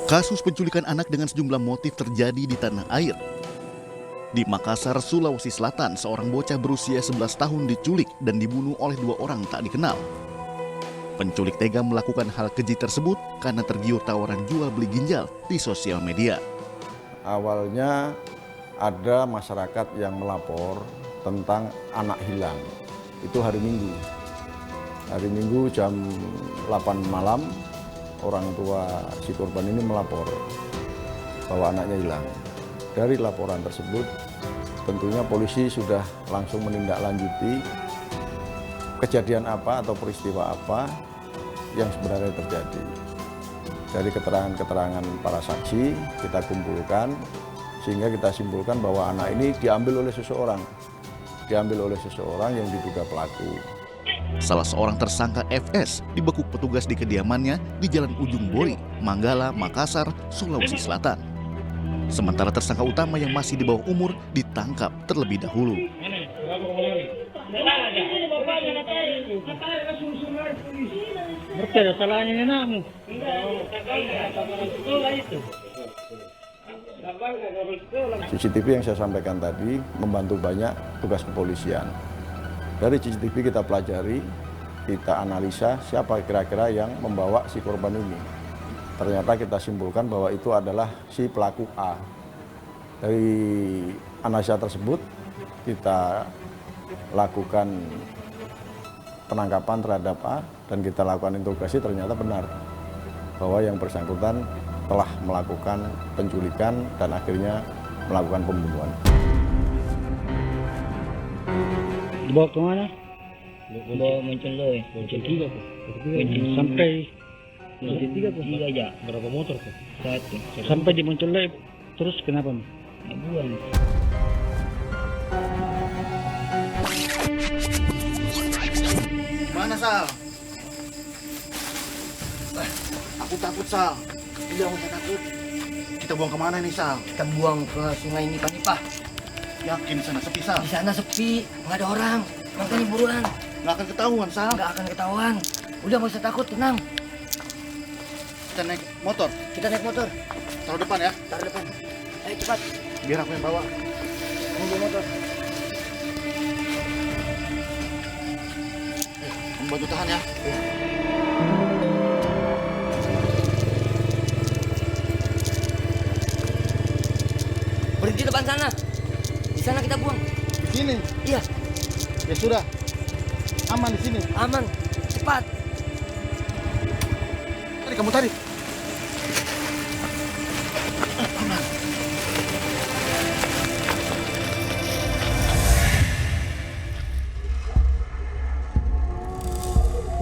Kasus penculikan anak dengan sejumlah motif terjadi di tanah air. Di Makassar, Sulawesi Selatan, seorang bocah berusia 11 tahun diculik dan dibunuh oleh dua orang tak dikenal. Penculik tega melakukan hal keji tersebut karena tergiur tawaran jual beli ginjal di sosial media. Awalnya ada masyarakat yang melapor tentang anak hilang. Itu hari Minggu. Hari Minggu jam 8 malam. Orang tua si korban ini melapor bahwa anaknya hilang. Dari laporan tersebut, tentunya polisi sudah langsung menindaklanjuti kejadian apa atau peristiwa apa yang sebenarnya terjadi. Dari keterangan-keterangan para saksi kita kumpulkan, sehingga kita simpulkan bahwa anak ini diambil oleh seseorang yang diduga pelaku. Salah seorang tersangka FS dibekuk petugas di kediamannya di Jalan Ujung Bori, Manggala, Makassar, Sulawesi Selatan. Sementara tersangka utama yang masih di bawah umur ditangkap terlebih dahulu. CCTV yang saya sampaikan tadi membantu banyak tugas kepolisian. Dari CCTV kita pelajari, kita analisa siapa kira-kira yang membawa si korban ini. Ternyata kita simpulkan bahwa itu adalah si pelaku A. Dari analisa tersebut, kita lakukan penangkapan terhadap A dan kita lakukan interogasi, ternyata benar bahwa yang bersangkutan telah melakukan penculikan dan akhirnya melakukan pembunuhan. Dibawa ke mana? Dibawa Menceloi. Mencel 3 kok. Sampai Mencel 3 kok. 3 aja. Berapa motor kok? 1. Sampai di Menceloi terus kenapa? Buang. Mana Sal? Aku takut Sal. Udah usah takut. Kita buang kemana nih Sal? Kita buang ke sungai Nipah-Nipah. Yakin sana sepi Sal? Di sana sepi, nggak ada orang. Makanya buruan. Nggak akan ketahuan Sal. Nggak akan ketahuan. Udah nggak usah takut, tenang. Kita naik motor. Kita naik motor. Taruh depan ya. Taruh depan. Ayo cepat. Biar aku yang bawa. Tunggu motor. Kamu bantu tahan ya. Berhenti depan sana. Di sana kita buang. Di sini. Iya, Ya sudah. Aman di sini. aman. Cepat. Tadi kamu tarik.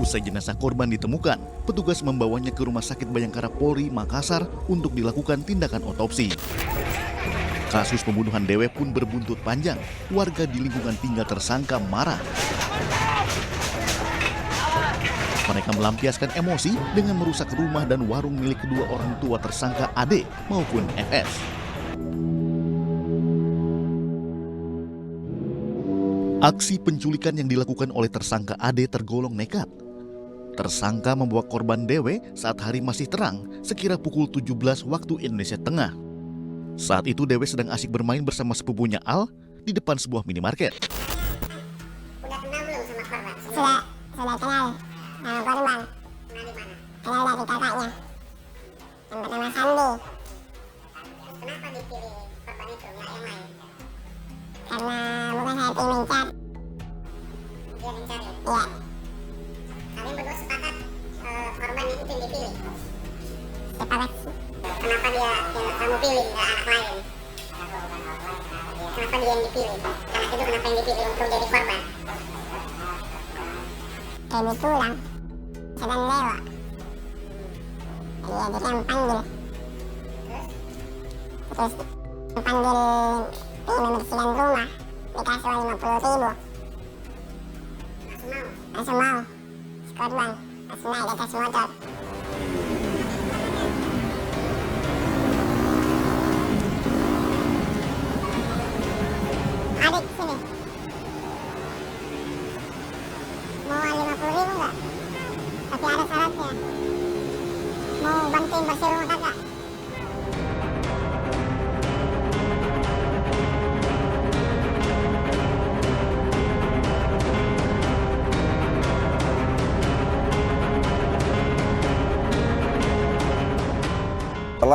Usai jenazah korban ditemukan, petugas membawanya ke Rumah Sakit Bayangkara Polri Makassar untuk dilakukan tindakan otopsi. Kasus pembunuhan Dewe pun berbuntut panjang. Warga di lingkungan tinggal tersangka marah. Mereka melampiaskan emosi dengan merusak rumah dan warung milik kedua orang tua tersangka AD maupun FS. Aksi penculikan yang dilakukan oleh tersangka AD tergolong nekat. Tersangka membawa korban Dewe saat hari masih terang, sekira pukul 17 waktu Indonesia Tengah. Saat itu Dewe sedang asik bermain bersama sepupunya Al di depan sebuah minimarket. Udah kenal belum sama korban? Sudah kenal sama korban. Kenal di mana? Kenal dari kakaknya. Yang bernama Sandi. Kenapa dipilih korban itu, nggak yang lain? Karena bukan saya tim mencari. Dia mencari? Iya. Kalian berdua sepakat korban itu yang dipilih? Sepakat. Kenapa dia yang kamu pilih, nggak anak lain? Kenapa dia yang dipilih? Anak itu kenapa yang dipilih untuk jadi korban? Kebetulan sedang lewat. Dia yang panggil. Terus panggil tim membersihkan rumah. Dikasih uang 50.000. Langsung mau. Si korban langsung naik di atas motor. Adik sini. Mau 50.000 nggak? Tapi ada syaratnya. Mau bantuin bersih rumah kakak.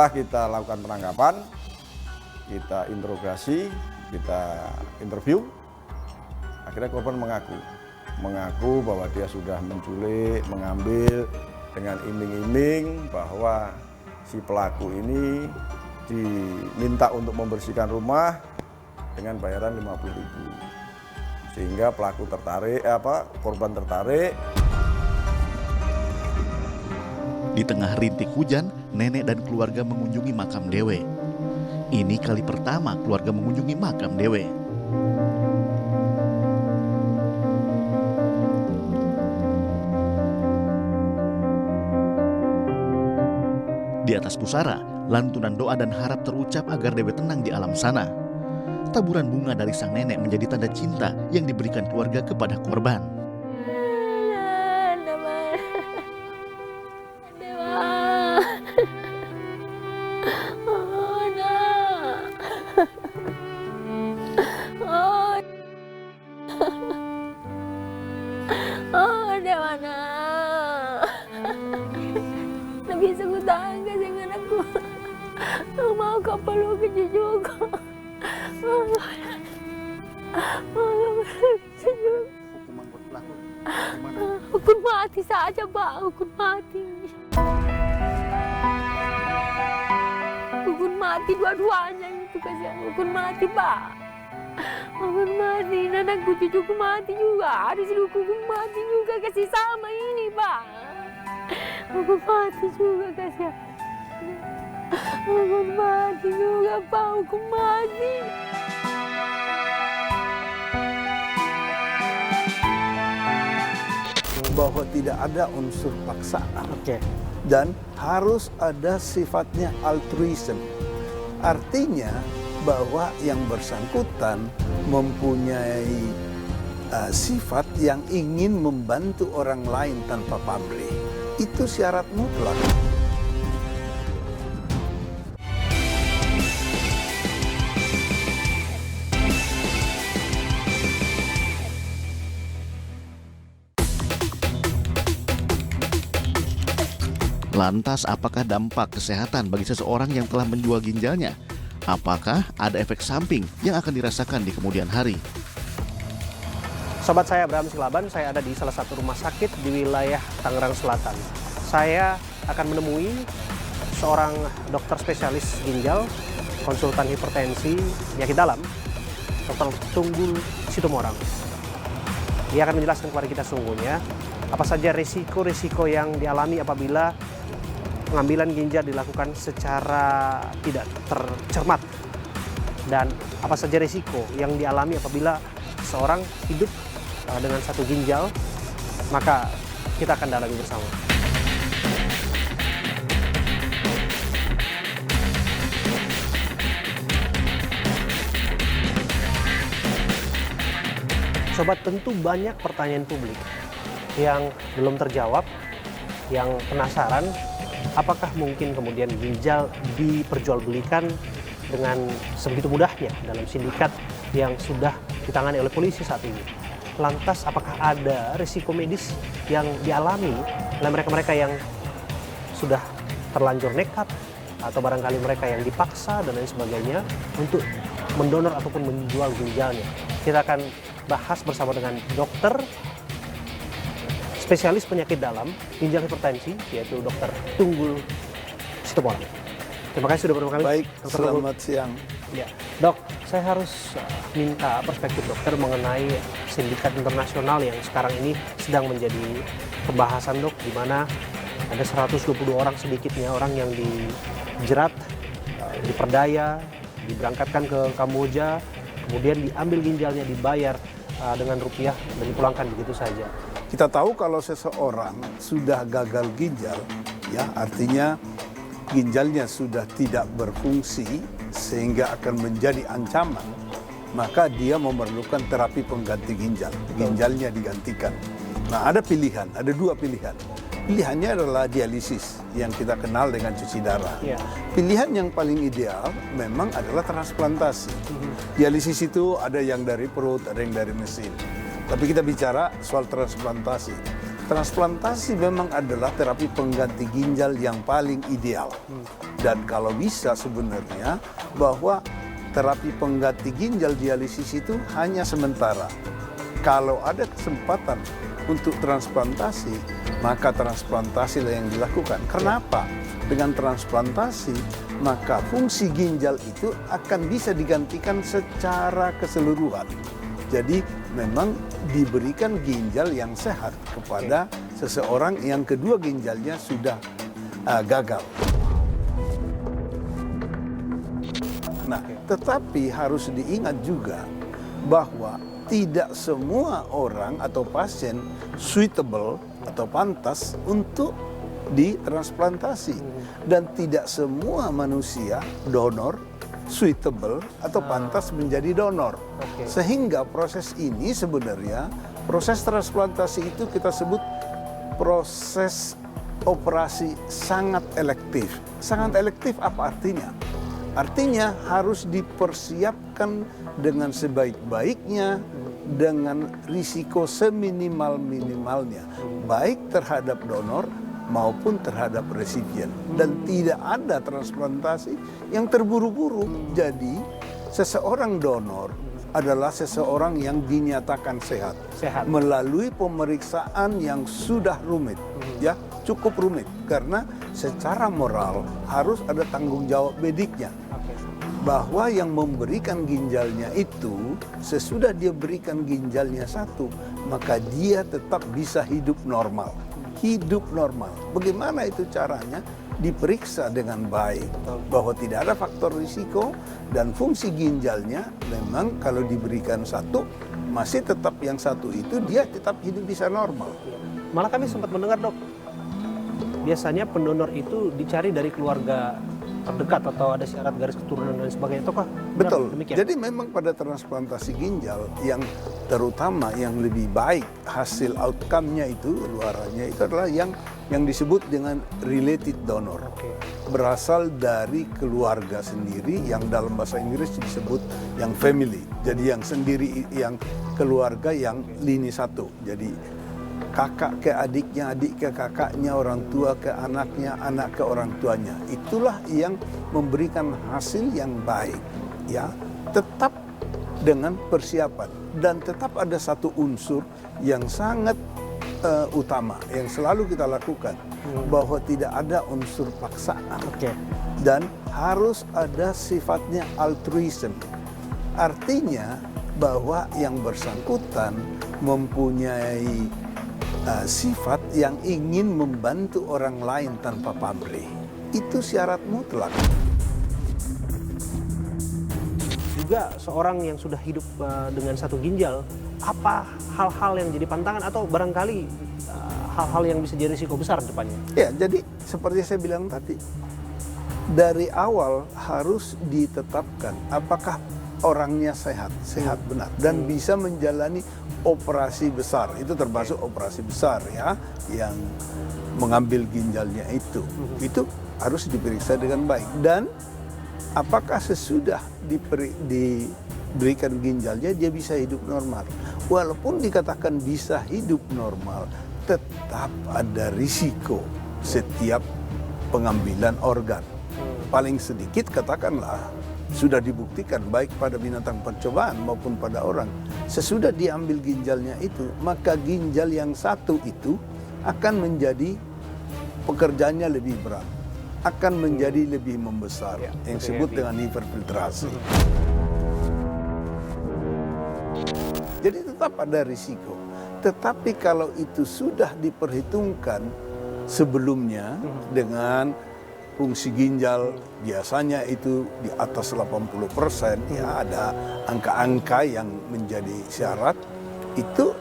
Setelah kita lakukan penangkapan, kita interogasi, kita interview, akhirnya korban mengaku bahwa dia sudah menculik, mengambil dengan iming-iming bahwa si pelaku ini diminta untuk membersihkan rumah dengan bayaran 50.000. Sehingga pelaku korban tertarik. Di tengah rintik hujan, nenek dan keluarga mengunjungi makam Dewe. Ini kali pertama keluarga mengunjungi makam Dewe. Di atas pusara, lantunan doa dan harap terucap agar Dewe tenang di alam sana. Taburan bunga dari sang nenek menjadi tanda cinta yang diberikan keluarga kepada korban. Tak bisa ku tahan dengan aku. Aku mau kau peluk juga. Hukuman buat pelaku Hukum mati saja, Pak. Hukum mati. Hukum mati dua-duanya itu kasihan. Hukum mati, Pak. Hukum mati. Anakku cucuku mati juga. Harus hukum mati juga kasih sama ini, Pak. Hukum mati juga kasihan. Hukum mati juga, Pak. Hukum mati. Bahwa tidak ada unsur paksaan dan harus ada sifatnya altruism. Artinya bahwa yang bersangkutan mempunyai sifat yang ingin membantu orang lain tanpa pamrih. Itu syarat mutlak. Lantas, apakah dampak kesehatan bagi seseorang yang telah menjual ginjalnya? Apakah ada efek samping yang akan dirasakan di kemudian hari? Sobat saya Abraham Silaban, saya ada di salah satu rumah sakit di wilayah Tangerang Selatan. Saya akan menemui seorang dokter spesialis ginjal, konsultan hipertensi, penyakit dalam, Dr. Tunggul Situmorang. Dia akan menjelaskan kepada kita sungguhnya apa saja risiko-risiko yang dialami apabila pengambilan ginjal dilakukan secara tidak tercermat, dan apa saja risiko yang dialami apabila seorang hidup dengan satu ginjal. Maka kita akan dalami bersama. Sobat, tentu banyak pertanyaan publik yang belum terjawab, yang penasaran apakah mungkin kemudian ginjal diperjualbelikan dengan sebegitu mudahnya dalam sindikat yang sudah ditangani oleh polisi saat ini. Lantas apakah ada risiko medis yang dialami oleh mereka-mereka yang sudah terlanjur nekat, atau barangkali mereka yang dipaksa dan lain sebagainya untuk mendonor ataupun menjual ginjalnya? Kita akan bahas bersama dengan dokter spesialis penyakit dalam ginjal hipertensi, yaitu Dr. Tunggul Situmorang. Terima kasih sudah bersama kami. Baik, Dr. selamat siang. Ya, Dok, saya harus minta perspektif dokter mengenai sindikat internasional yang sekarang ini sedang menjadi pembahasan, Dok, di mana ada 122 orang sedikitnya orang yang dijerat, diperdaya, diberangkatkan ke Kamboja, kemudian diambil ginjalnya, dibayar dengan rupiah dan dipulangkan begitu saja. Kita tahu kalau seseorang sudah gagal ginjal, ya artinya ginjalnya sudah tidak berfungsi sehingga akan menjadi ancaman, maka dia memerlukan terapi pengganti ginjal. Ginjalnya digantikan. Nah, ada pilihan, ada dua pilihan. Pilihannya adalah dialisis yang kita kenal dengan cuci darah. Ya. Pilihan yang paling ideal memang adalah transplantasi. Dialisis itu ada yang dari perut, ada yang dari mesin. Tapi kita bicara soal transplantasi. transplantasi memang adalah terapi pengganti ginjal yang paling ideal. Dan kalau bisa sebenarnya bahwa terapi pengganti ginjal dialisis itu hanya sementara. Kalau ada kesempatan untuk transplantasi, maka transplantasilah yang dilakukan. Kenapa? Dengan transplantasi, maka fungsi ginjal itu akan bisa digantikan secara keseluruhan. Jadi memang diberikan ginjal yang sehat kepada seseorang yang kedua ginjalnya sudah gagal. Nah, tetapi harus diingat juga bahwa tidak semua orang atau pasien suitable atau pantas untuk ditransplantasi. Dan tidak semua manusia donor suitable atau pantas menjadi donor. Sehingga proses ini sebenarnya, proses transplantasi itu kita sebut proses operasi sangat elektif. Sangat elektif apa artinya? Artinya harus dipersiapkan dengan sebaik-baiknya, dengan risiko seminimal-minimalnya, baik terhadap donor maupun terhadap resipien. Dan tidak ada transplantasi yang terburu-buru. Jadi seseorang donor adalah seseorang yang dinyatakan sehat. Melalui pemeriksaan yang sudah rumit, ya cukup rumit, karena secara moral harus ada tanggung jawab mediknya. Bahwa yang memberikan ginjalnya itu, sesudah dia berikan ginjalnya satu, maka dia tetap bisa hidup normal. Hidup normal. Bagaimana itu caranya? Diperiksa dengan baik bahwa tidak ada faktor risiko dan fungsi ginjalnya memang kalau diberikan satu masih tetap yang satu itu dia tetap hidup bisa normal. Malah kami sempat mendengar, Dok, biasanya pendonor itu dicari dari keluarga terdekat atau ada syarat garis keturunan dan sebagainya. Itu kah? Betul. Demikian? Jadi memang pada transplantasi ginjal yang terutama yang lebih baik hasil outcome-nya itu, luarannya itu adalah yang disebut dengan related donor. Berasal dari keluarga sendiri yang dalam bahasa Inggris disebut yang family. Jadi yang sendiri, yang keluarga yang lini satu. Jadi kakak ke adiknya, adik ke kakaknya, orang tua ke anaknya, anak ke orang tuanya. Itulah yang memberikan hasil yang baik, ya. Tetap dengan persiapan dan tetap ada satu unsur yang sangat utama yang selalu kita lakukan, bahwa tidak ada unsur paksaan. Dan harus ada sifatnya altruism. Artinya bahwa yang bersangkutan mempunyai sifat yang ingin membantu orang lain tanpa pamrih. Itu syarat mutlak. Juga seorang yang sudah hidup dengan satu ginjal, apa hal-hal yang jadi pantangan atau barangkali hal-hal yang bisa jadi risiko besar depannya? Ya, jadi seperti saya bilang tadi, dari awal harus ditetapkan apakah orangnya sehat benar dan bisa menjalani operasi besar. Itu termasuk operasi besar, ya, yang mengambil ginjalnya itu harus diperiksa dengan baik. Dan apakah sesudah diberikan ginjalnya dia bisa hidup normal? Walaupun dikatakan bisa hidup normal, tetap ada risiko setiap pengambilan organ. Paling sedikit katakanlah sudah dibuktikan baik pada binatang percobaan maupun pada orang. Sesudah diambil ginjalnya itu, maka ginjal yang satu itu akan menjadi pekerjaannya lebih berat, akan menjadi lebih membesar, yang disebut dengan hiperfiltrasi. Jadi tetap ada risiko. Tetapi kalau itu sudah diperhitungkan sebelumnya dengan fungsi ginjal biasanya itu di atas 80%, ya ada angka-angka yang menjadi syarat, itu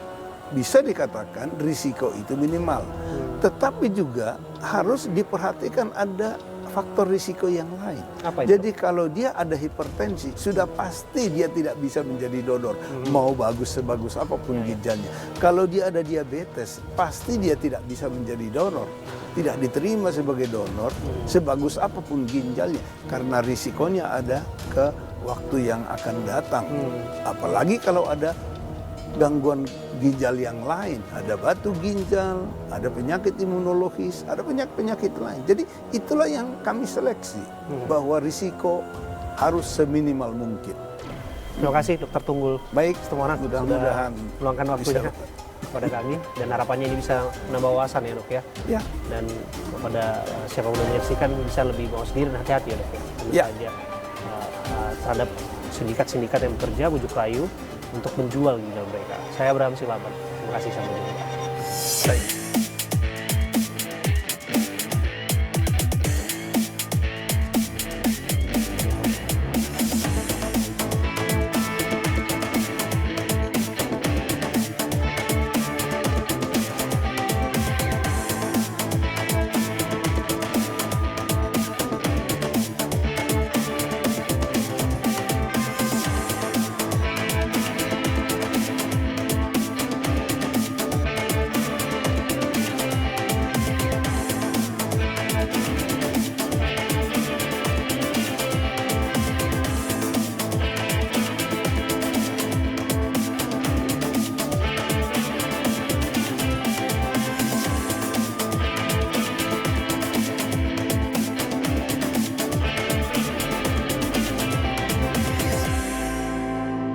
bisa dikatakan risiko itu minimal. Tetapi juga harus diperhatikan ada faktor risiko yang lain. Apa itu? Jadi kalau dia ada hipertensi, sudah pasti dia tidak bisa menjadi donor, mau bagus sebagus apapun ginjalnya. Kalau dia ada diabetes, pasti dia tidak bisa menjadi donor, tidak diterima sebagai donor sebagus apapun ginjalnya, karena risikonya ada ke waktu yang akan datang. Apalagi kalau ada gangguan ginjal yang lain. Ada batu ginjal, ada penyakit imunologis, ada penyakit lain. Jadi itulah yang kami seleksi, bahwa risiko harus seminimal mungkin. Terima kasih Dokter Tunggul. Baik, Semarang mudah-mudahan meluangkan waktunya kepada kami, dan harapannya ini bisa menambah wawasan ya dok ya. Ya. Dan kepada siapapun yang menyaksikan bisa lebih mawas diri dan hati-hati ya dok ya. Tentu Ya. saja terhadap sindikat-sindikat yang bekerja bujuk rayu untuk menjual ginjal mereka. Saya Abraham Silaban. Terima kasih, sampai jumpa. Baik.